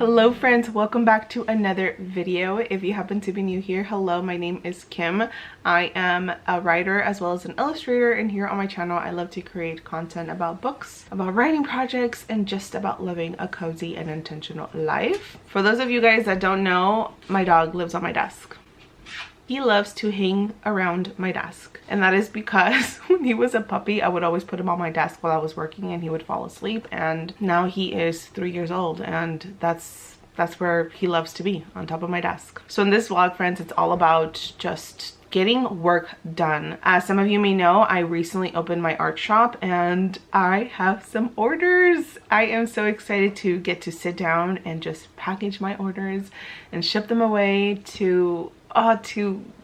Hello friends, welcome back to another video. If you happen to be new here, hello, my name is Kim. I am a writer as well as an illustrator, and here on my channel I love to create content about books, about writing projects, and just about living a cozy and intentional life. For those of you guys that don't know, my dog lives on my desk. He loves to hang around my desk, and that is because when he was a puppy I would always put him on my desk while I was working and he would fall asleep, and now he is 3 years old and that's where he loves to be, on top of my desk. So in this vlog, friends, it's all about just getting work done. As some of you may know, I recently opened my art shop and I have some orders. I am so excited to get to sit down and just package my orders and ship them away to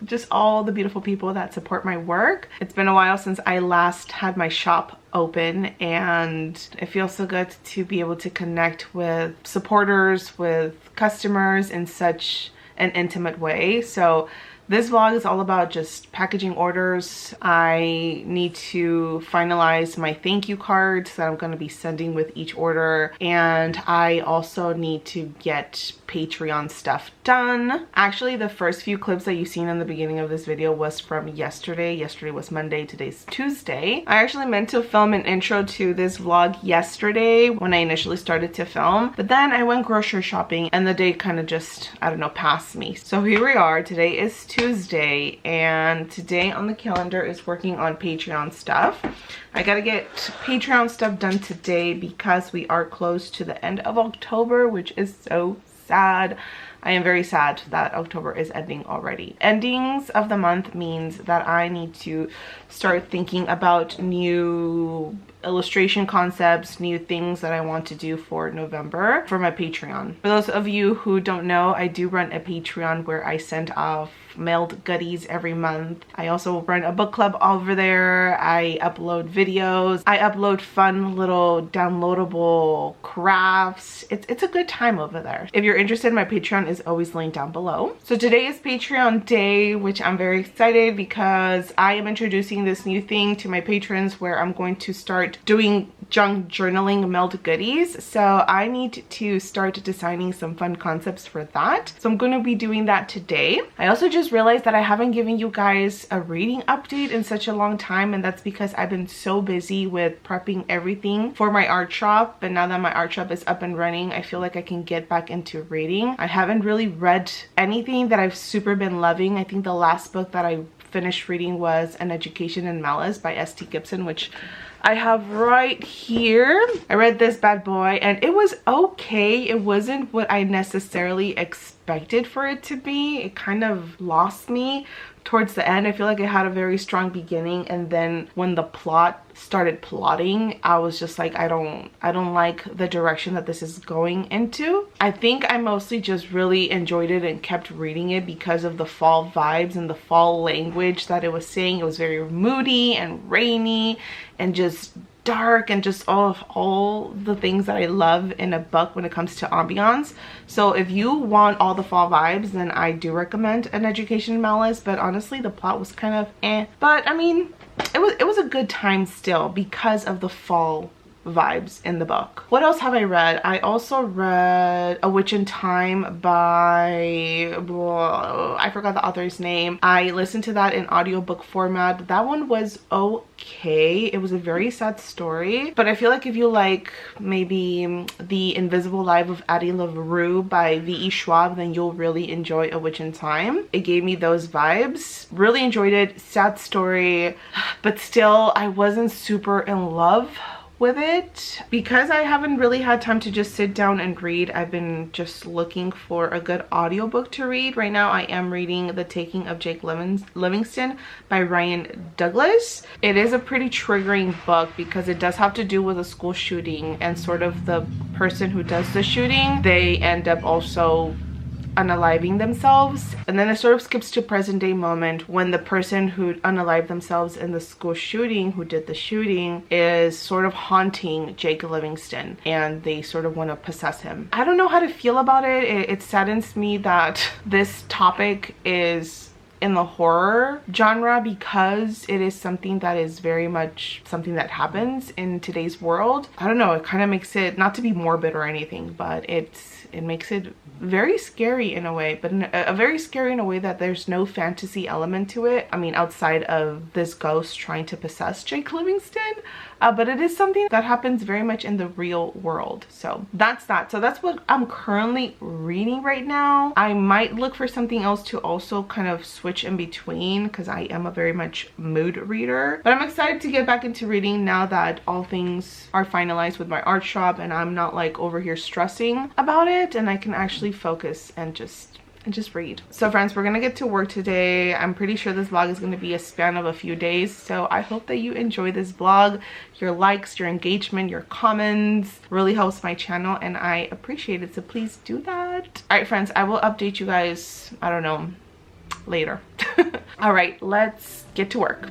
just all the beautiful people that support my work. It's been a while since I last had my shop open, and it feels so good to be able to connect with supporters, with customers in such an intimate way. So this vlog is all about just packaging orders. I need to finalize my thank you cards that I'm going to be sending with each order, and I also need to get Patreon stuff done. Actually, the first few clips that you've seen in the beginning of this video was from yesterday. Yesterday was Monday, today's Tuesday. I actually meant to film an intro to this vlog yesterday when I initially started to film, but then I went grocery shopping and the day kind of just, I don't know, passed me. So here we are. Today is Tuesday, and today on the calendar is working on Patreon stuff. I gotta get Patreon stuff done today because we are close to the end of October, which is so sad. I am very sad that October is ending already. Endings of the month means that I need to start thinking about new illustration concepts, new things that I want to do for November for my Patreon. For those of you who don't know, I do run a Patreon where I send off mailed goodies every month. I also run a book club over there. I upload videos. I upload fun little downloadable crafts. It's a good time over there. If you're interested, my Patreon is always linked down below. So today is Patreon day, which I'm very excited because I am introducing this new thing to my patrons where I'm going to start doing junk journaling mailed goodies. So I need to start designing some fun concepts for that. So I'm going to be doing that today. I also just realized that I haven't given you guys a reading update in such a long time, and that's because I've been so busy with prepping everything for my art shop. But now that my art shop is up and running, I feel like I can get back into reading. I haven't really read anything that I've super been loving. I think the last book that I finished reading was An Education in Malice by S.T. Gibson, which I have right here. I read this bad boy and it was okay. It wasn't what I necessarily expected for it to be. It kind of lost me towards the end. I feel like it had a very strong beginning, and then when the plot started plotting, I was just like, I don't like the direction that this is going into. I think I mostly just really enjoyed it and kept reading it because of the fall vibes and the fall language that it was saying. It was very moody and rainy and just dark and just all the things that I love in a book when it comes to ambiance. So if you want all the fall vibes, then I do recommend An Education in Malice, but honestly the plot was kind of eh. But I mean, it was a good time still because of the fall vibes in the book. What else have I read? I also read A Witch in Time by, I forgot the author's name. I listened to that in audiobook format. That one was okay. It was a very sad story, but I feel like if you like maybe The Invisible Life of Addie LaRue by V.E. Schwab, then you'll really enjoy A Witch in Time. It gave me those vibes. Really enjoyed it. Sad story, but still I wasn't super in love with it. Because I haven't really had time to just sit down and read, I've been just looking for a good audiobook to read. Right now I am reading The Taking of Jake Livingston by Ryan Douglas. It is a pretty triggering book because it does have to do with a school shooting, and sort of the person who does the shooting, they end up also unaliving themselves, and then it sort of skips to present day moment when the person who unalived themselves in the school shooting, who did the shooting, is sort of haunting Jake Livingston, and they sort of want to possess him. I don't know how to feel about it. It saddens me that this topic is in the horror genre because it is something that is very much something that happens in today's world. I don't know, it kind of makes it, not to be morbid or anything, but it makes it very scary in a way, but a very scary in a way that there's no fantasy element to it. I mean, outside of this ghost trying to possess Jake Livingston, but it is something that happens very much in the real world. So that's that. So that's what I'm currently reading right now. I might look for something else to also kind of switch in between because I am a very much mood reader, but I'm excited to get back into reading now that all things are finalized with my art shop and I'm not like over here stressing about it, and I can actually focus and just read. So friends, we're gonna get to work today. I'm pretty sure this vlog is gonna be a span of a few days, so I hope that you enjoy this vlog. Your likes, your engagement, your comments really helps my channel and I appreciate it, so please do that. All right friends, I will update you guys, I don't know, later. All right, let's get to work.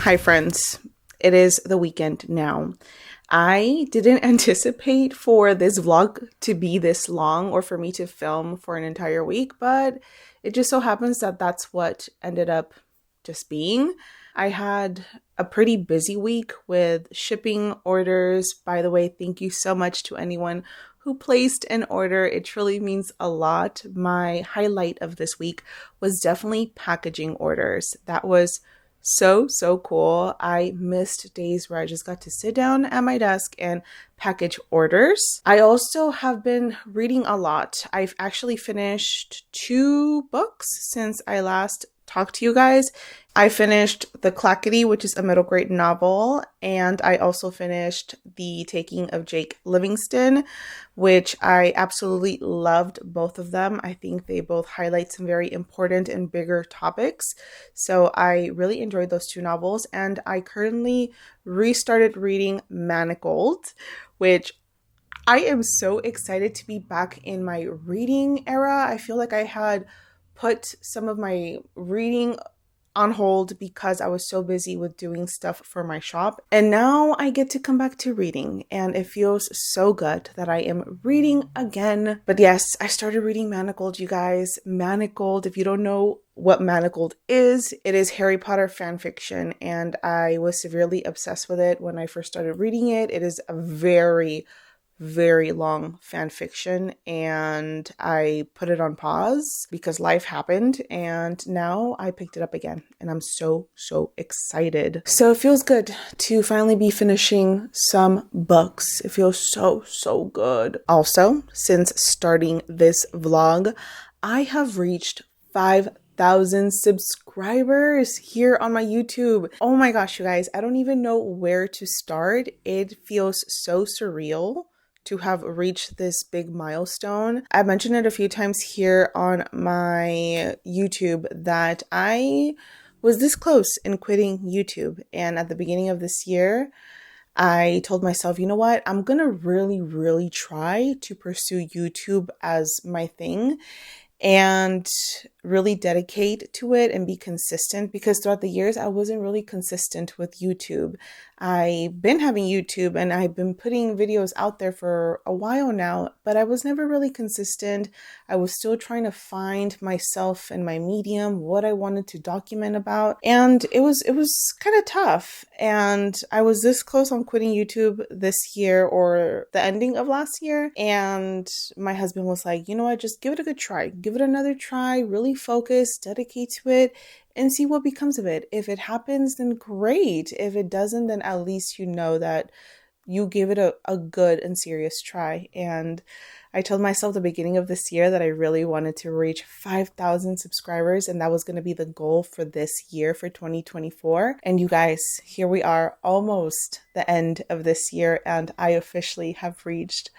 Hi friends, it is the weekend now. I didn't anticipate for this vlog to be this long or for me to film for an entire week, but it just so happens that that's what ended up just being. I had a pretty busy week with shipping orders. By the way, thank you so much to anyone who placed an order. It truly means a lot. My highlight of this week was definitely packaging orders. That was so cool. I missed days where I just got to sit down at my desk and package orders. I also have been reading a lot. I've actually finished 2 books since I last talked to you guys. I finished The Clackety, which is a middle grade novel, and I also finished The Taking of Jake Livingston, which I absolutely loved both of them. I think they both highlight some very important and bigger topics. So I really enjoyed those 2 novels, and I currently restarted reading Manacled, which I am so excited to be back in my reading era. I feel like I had put some of my reading on hold because I was so busy with doing stuff for my shop. And now I get to come back to reading, and it feels so good that I am reading again. But yes, I started reading Manacled, you guys. Manacled, if you don't know what Manacled is, it is Harry Potter fan fiction, and I was severely obsessed with it when I first started reading it. It is a very long fan fiction, and I put it on pause because life happened, and now I picked it up again, and I'm so excited. So it feels good to finally be finishing some books. It feels so good. Also, since starting this vlog, I have reached 5,000 subscribers here on my YouTube. Oh my gosh, you guys, I don't even know where to start. It feels so surreal to have reached this big milestone. I've mentioned it a few times here on my YouTube that I was this close in quitting YouTube. And at the beginning of this year, I told myself, you know what? I'm gonna really try to pursue YouTube as my thing and really dedicate to it and be consistent, because throughout the years I wasn't really consistent with YouTube. I've been having YouTube and I've been putting videos out there for a while now, but I was never really consistent. I was still trying to find myself and my medium, what I wanted to document about, and it was kind of tough. And I was this close on quitting YouTube this year or the ending of last year, and my husband was like, you know what, just give it a good try. Give it another try, really focus, dedicate to it, and see what becomes of it. If it happens, then great. If it doesn't, then at least you know that you give it a good and serious try. And I told myself at the beginning of this year that I really wanted to reach 5,000 subscribers, and that was going to be the goal for this year, for 2024. And you guys, here we are, almost the end of this year, and I officially have reached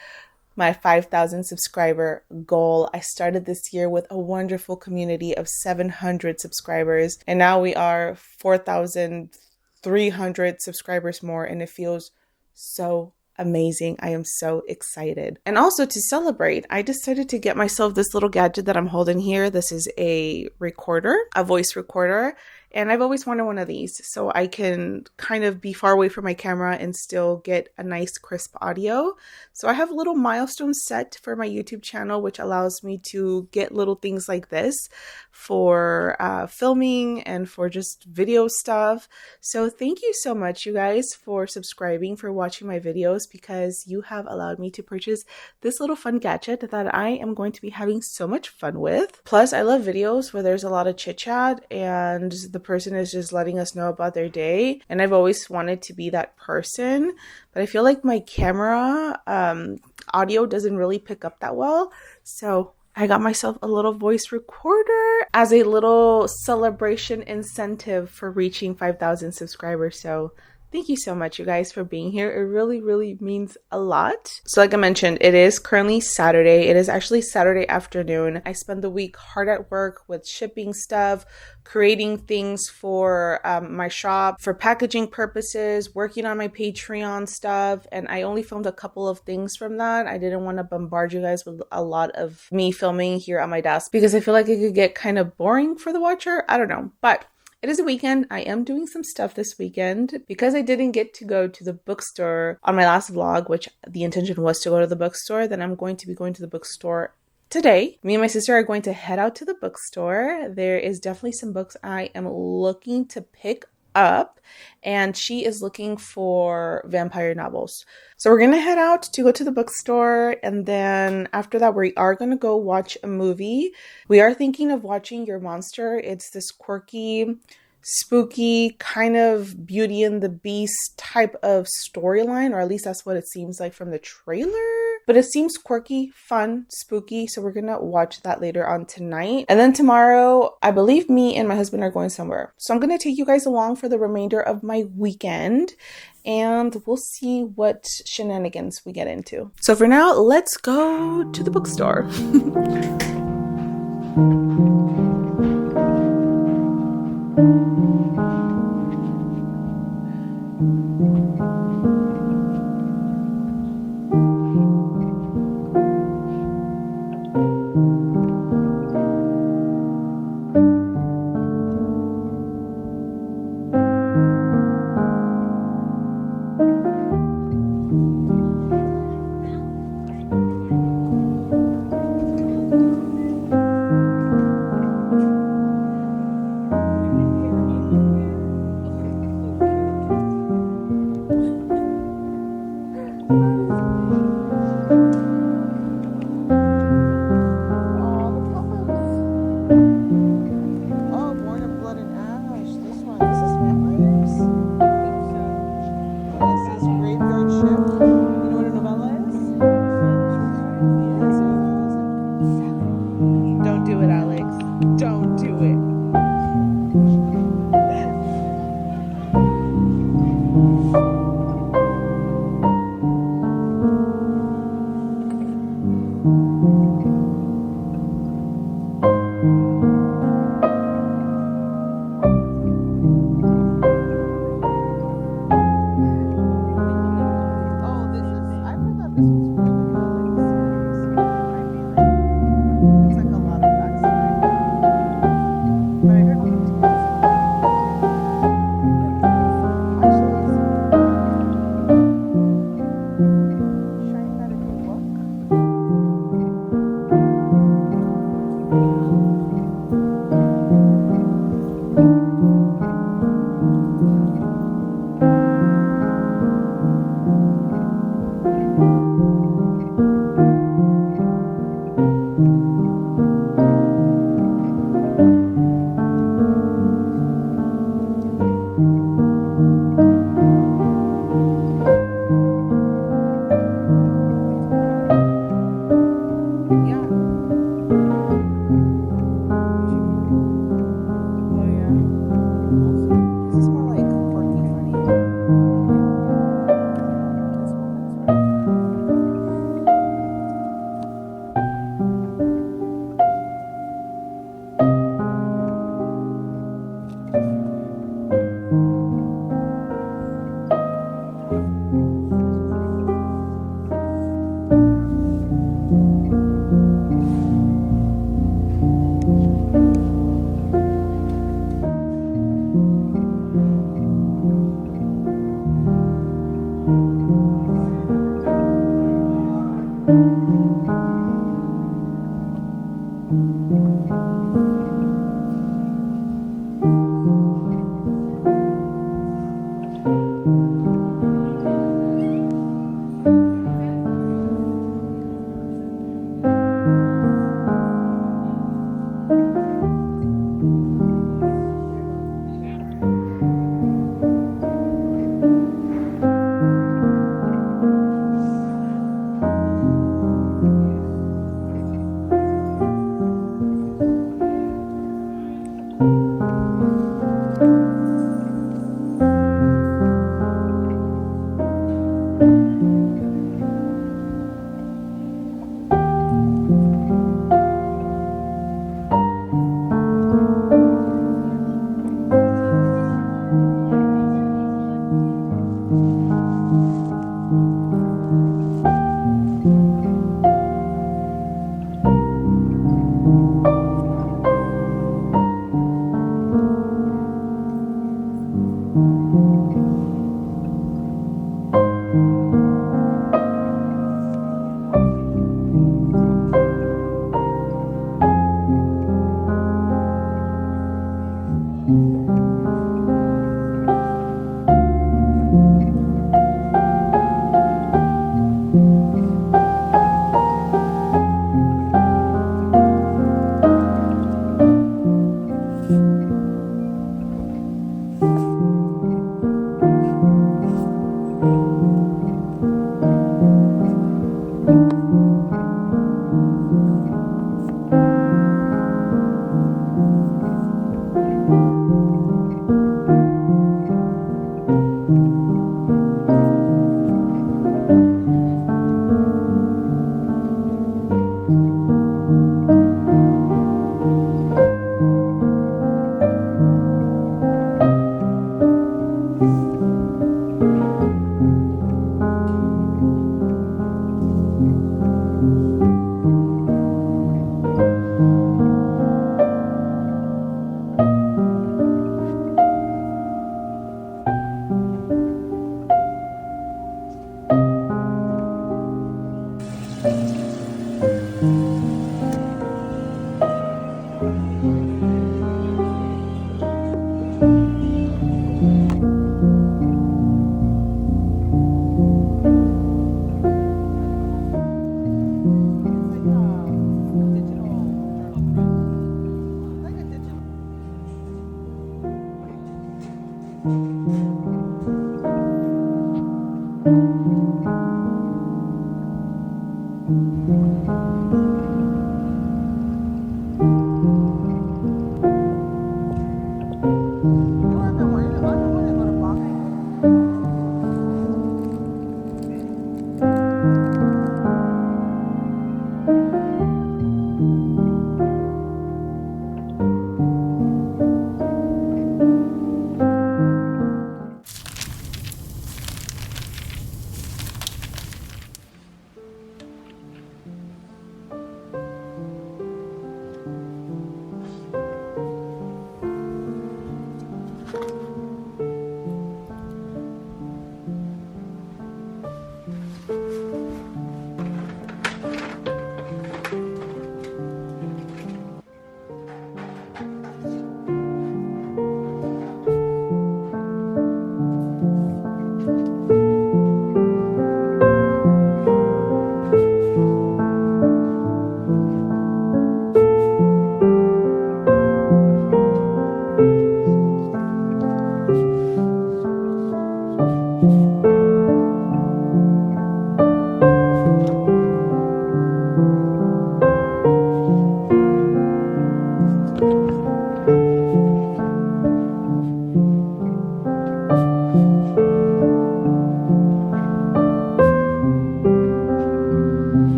my 5,000 subscriber goal. I started this year with a wonderful community of 700 subscribers, and now we are 4,300 subscribers more, and it feels so amazing. I am so excited. And also to celebrate, I decided to get myself this little gadget that I'm holding here. This is a recorder, a voice recorder. And I've always wanted one of these so I can kind of be far away from my camera and still get a nice crisp audio. So I have a little Milestone set for my YouTube channel, which allows me to get little things like this for filming and for just video stuff. So thank you so much, you guys, for subscribing, for watching my videos, because you have allowed me to purchase this little fun gadget that I am going to be having so much fun with. Plus, I love videos where there's a lot of chit chat and the person is just letting us know about their day. And I've always wanted to be that person, but I feel like my camera audio doesn't really pick up that well. So I got myself a little voice recorder as a little celebration incentive for reaching 5,000 subscribers. So thank you so much, you guys, for being here. It really, really means a lot. So like I mentioned, it is currently Saturday. It is actually Saturday afternoon. I spent the week hard at work with shipping stuff, creating things for my shop for packaging purposes, working on my Patreon stuff. And I only filmed a couple of things from that. I didn't want to bombard you guys with a lot of me filming here on my desk because I feel like it could get kind of boring for the watcher. I don't know, but it is a weekend. I am doing some stuff this weekend because I didn't get to go to the bookstore on my last vlog, which the intention was to go to the bookstore. Then I'm going to be going to the bookstore today. Me and my sister are going to head out to the bookstore. There is definitely some books I am looking to pick up, and she is looking for vampire novels. So we're gonna head out to go to the bookstore, and then after that we are gonna go watch a movie. We are thinking of watching Your Monster. It's this quirky, spooky kind of Beauty and the Beast type of storyline, or at least that's what it seems like from the trailer. But it seems quirky, fun, spooky, so we're gonna watch that later on tonight. And then tomorrow, I believe me and my husband are going somewhere. So I'm gonna take you guys along for the remainder of my weekend, and we'll see what shenanigans we get into. So for now, let's go to the bookstore.